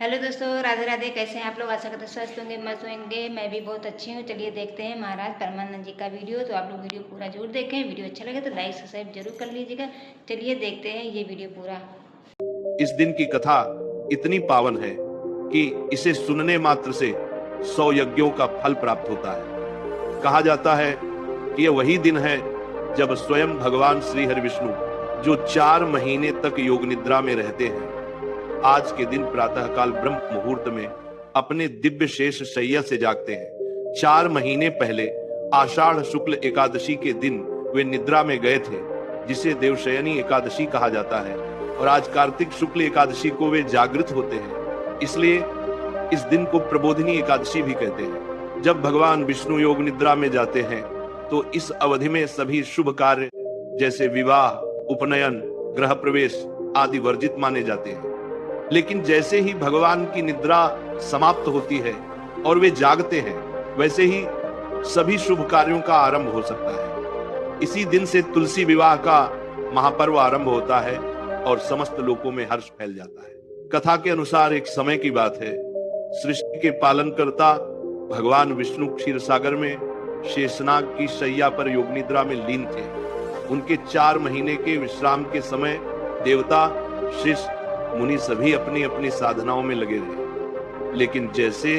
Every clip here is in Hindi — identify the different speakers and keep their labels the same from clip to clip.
Speaker 1: हेलो दोस्तों, राधे राधे। कैसे हैं आप लोग? आशा करते हैं स्वस्थ होंगे, मस्त होंगे। मैं भी बहुत अच्छी हूँ। चलिए देखते हैं महाराज परमानंद जी का वीडियो। तो आप लोग वीडियो पूरा जरूर देखें। वीडियो अच्छा लगे तो लाइक सब्सक्राइब जरूर कर लीजिएगा। चलिए देखते हैं ये वीडियो पूरा।
Speaker 2: इस दिन की कथा इतनी पावन है कि इसे सुनने मात्र से 100 यज्ञों का फल प्राप्त होता है। कहा जाता है कि यह वही दिन है जब स्वयं भगवान श्री हरि विष्णु, जो 4 महीने तक योग निद्रा में रहते हैं, आज के दिन प्रातःकाल ब्रह्म मुहूर्त में अपने दिव्य शेष शैया से जागते हैं। 4 महीने पहले आषाढ़ शुक्ल एकादशी के दिन वे निद्रा में गए थे, जिसे देवशयनी एकादशी कहा जाता है। और आज कार्तिक शुक्ल एकादशी को वे जागृत होते हैं, इसलिए इस दिन को प्रबोधिनी एकादशी भी कहते हैं। जब भगवान विष्णु योग निद्रा में जाते हैं तो इस अवधि में सभी शुभ कार्य जैसे विवाह, उपनयन, गृह प्रवेश आदि वर्जित माने जाते हैं। लेकिन जैसे ही भगवान की निद्रा समाप्त होती है और वे जागते हैं, वैसे ही सभी शुभ कार्यों का आरंभ हो सकता है। इसी दिन से तुलसी विवाह का महापर्व आरंभ होता है और समस्त लोकों में हर्ष फैल जाता है। कथा के अनुसार एक समय की बात है, सृष्टि के पालनकर्ता भगवान विष्णु क्षीर सागर में शेषनाग की शैया पर योग निद्रा में लीन थे। उनके 4 महीने के विश्राम के समय देवता, शिष्य, मुनि सभी अपनी अपनी साधनाओं में लगे रहे। लेकिन जैसे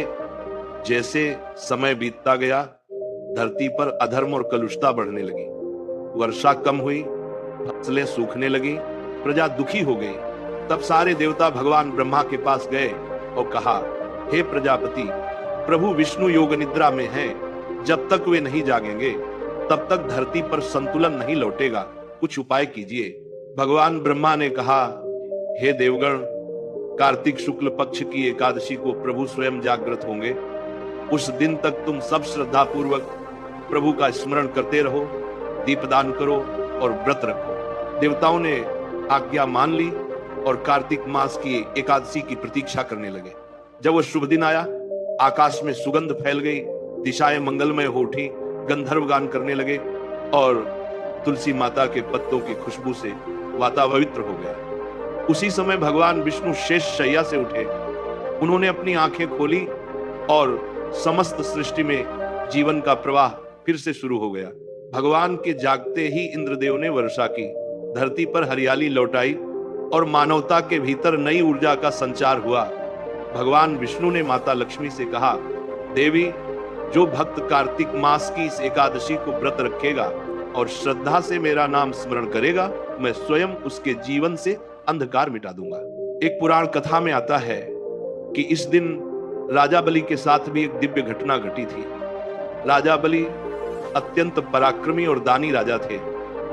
Speaker 2: जैसे समय बीतता गया, धरती पर अधर्म और कलुषता बढ़ने लगी। वर्षा कम हुई, फसलें सूखने लगी, प्रजा दुखी हो गई। तब सारे देवता भगवान ब्रह्मा के पास गए और कहा, हे प्रजापति, प्रभु विष्णु योग निद्रा में हैं। जब तक वे नहीं जागेंगे तब तक धरती पर संतुलन नहीं लौटेगा, कुछ उपाय कीजिए। भगवान ब्रह्मा ने कहा, हे देवगण, कार्तिक शुक्ल पक्ष की एकादशी को प्रभु स्वयं जागृत होंगे। उस दिन तक तुम सब श्रद्धा पूर्वक प्रभु का स्मरण करते रहो, दीपदान करो और व्रत रखो। देवताओं ने आज्ञा मान ली और कार्तिक मास की एकादशी की प्रतीक्षा करने लगे। जब वह शुभ दिन आया, आकाश में सुगंध फैल गई, दिशाएं मंगलमय हो उठी, गंधर्व गान करने लगे और तुलसी माता के पत्तों की खुशबू से वातावरण हो गया। उसी समय भगवान विष्णु शेष शैया से उठे। उन्होंने अपनी आंखें खोली और समस्त सृष्टि में जीवन का प्रवाह फिर से शुरू हो गया। भगवान के जागते ही इंद्रदेव ने वर्षा की, धरती पर हरियाली लौटाई और मानवता के भीतर नई ऊर्जा का संचार हुआ। भगवान विष्णु ने माता लक्ष्मी से कहा, देवी, जो भक्त कार्तिक मास की इस एकादशी को व्रत रखेगा और श्रद्धा से मेरा नाम स्मरण करेगा, मैं स्वयं उसके जीवन से अंधकार मिटा दूंगा। एक पुराण कथा में आता है कि इस दिन राजा बलि के साथ भी एक दिव्य घटना घटी थी। राजा बलि अत्यंत पराक्रमी और दानी राजा थे।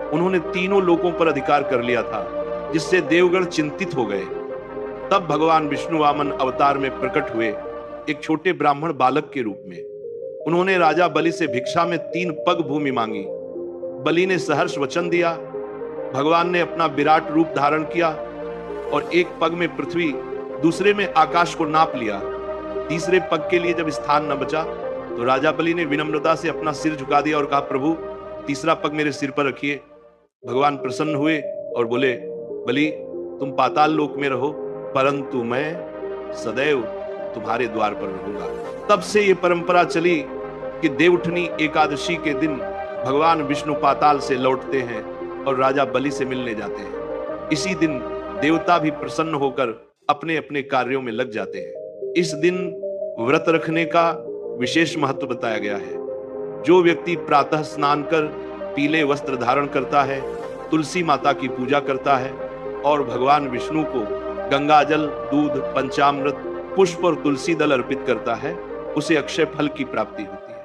Speaker 2: उन्होंने तीनों लोकों पर अधिकार कर लिया था, जिससे देवगण चिंतित हो गए। तब भगवान विष्णु वामन अवतार में प्रकट हुए, एक छोटे ब्राह्मण बालक के रूप में। उन्होंने राजा बलि से भिक्षा में 3 पग भूमि मांगी। बलि ने सहर्ष वचन दिया। भगवान ने अपना विराट रूप धारण किया और एक पग में पृथ्वी, दूसरे में आकाश को नाप लिया। तीसरे पग के लिए जब स्थान न बचा तो राजा बलि ने विनम्रता से अपना सिर झुका दिया और कहा, प्रभु, तीसरा पग मेरे सिर पर रखिए। भगवान प्रसन्न हुए और बोले, बलि, तुम पाताल लोक में रहो, परंतु मैं सदैव तुम्हारे द्वार पर रहूंगा। तब से ये परंपरा चली कि देवउठनी एकादशी के दिन भगवान विष्णु पाताल से लौटते हैं और राजा बलि से मिलने जाते हैं। इसी दिन देवता भी प्रसन्न होकर अपने अपने कार्यों में लग जाते हैं। इस दिन व्रत रखने का विशेष महत्व बताया गया है। जो व्यक्ति प्रातः स्नान कर पीले वस्त्र धारण करता है, तुलसी माता की पूजा करता है और भगवान विष्णु को गंगाजल, दूध, पंचामृत, पुष्प और तुलसी दल अर्पित करता है, उसे अक्षय फल की प्राप्ति होती है।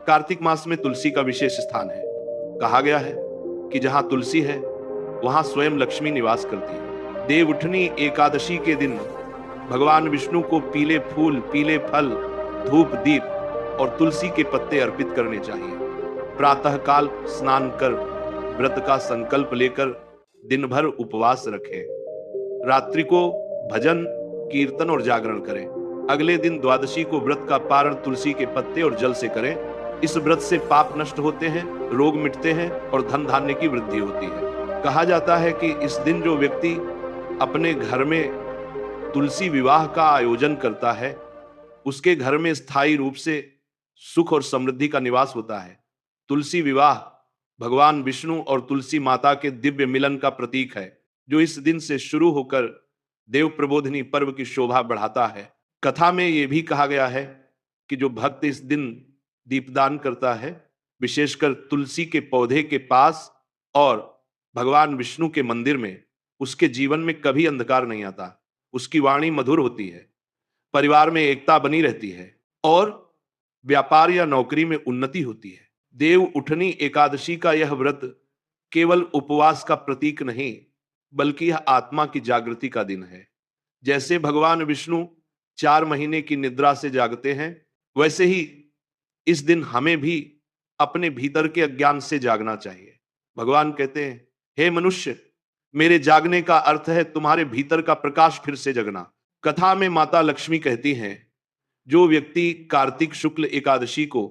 Speaker 2: कार्तिक मास में तुलसी का विशेष स्थान है। कहा गया है कि जहां तुलसी है वहां स्वयं लक्ष्मी निवास करती है। देवउठनी एकादशी के दिन भगवान विष्णु को पीले फूल, पीले फल, धूप, दीप और तुलसी के पत्ते अर्पित करने चाहिए। प्रातःकाल स्नान कर व्रत का संकल्प लेकर दिन भर उपवास रखें। रात्रि को भजन, कीर्तन और जागरण करें। अगले दिन द्वादशी को व्रत का पारण तुलसी के पत्ते और जल से करें। इस व्रत से पाप नष्ट होते हैं, रोग मिटते हैं और धन धान्य की वृद्धि होती है। कहा जाता है कि इस दिन जो व्यक्ति अपने घर में तुलसी विवाह का आयोजन करता है, उसके घर में स्थायी रूप से सुख और समृद्धि का निवास होता है। तुलसी विवाह भगवान विष्णु और तुलसी माता के दिव्य मिलन का प्रतीक है, जो इस दिन से शुरू होकर देव प्रबोधिनी पर्व की शोभा बढ़ाता है। कथा में यह भी कहा गया है कि जो भक्त इस दिन दीपदान करता है, विशेषकर तुलसी के पौधे के पास और भगवान विष्णु के मंदिर में, उसके जीवन में कभी अंधकार नहीं आता। उसकी वाणी मधुर होती है, परिवार में एकता बनी रहती है और व्यापार या नौकरी में उन्नति होती है। देव उठनी एकादशी का यह व्रत केवल उपवास का प्रतीक नहीं, बल्कि यह आत्मा की जागृति का दिन है। जैसे भगवान विष्णु 4 महीने की निद्रा से जागते हैं, वैसे ही इस दिन हमें भी अपने भीतर के अज्ञान से जागना चाहिए। भगवान कहते हैं, हे मनुष्य, मेरे जागने का अर्थ है तुम्हारे भीतर का प्रकाश फिर से जगना। कथा में माता लक्ष्मी कहती हैं, जो व्यक्ति कार्तिक शुक्ल एकादशी को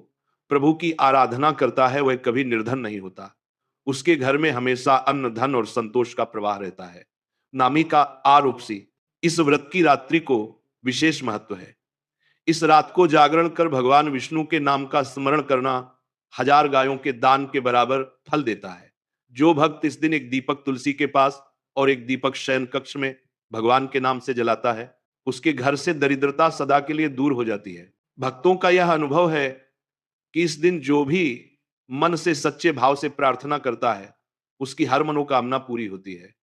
Speaker 2: प्रभु की आराधना करता है, वह कभी निर्धन नहीं होता। उसके घर में हमेशा अन्न, धन और संतोष का प्रवाह रहता है। नामिका आरूपसी इस व्रत की रात्रि को विशेष महत्व है। इस रात को जागरण कर भगवान विष्णु के नाम का स्मरण करना 1000 गायों के दान के बराबर फल देता है। जो भक्त इस दिन एक दीपक तुलसी के पास और एक दीपक शयन कक्ष में भगवान के नाम से जलाता है, उसके घर से दरिद्रता सदा के लिए दूर हो जाती है। भक्तों का यह अनुभव है कि इस दिन जो भी मन से सच्चे भाव से प्रार्थना करता है, उसकी हर मनोकामना पूरी होती है।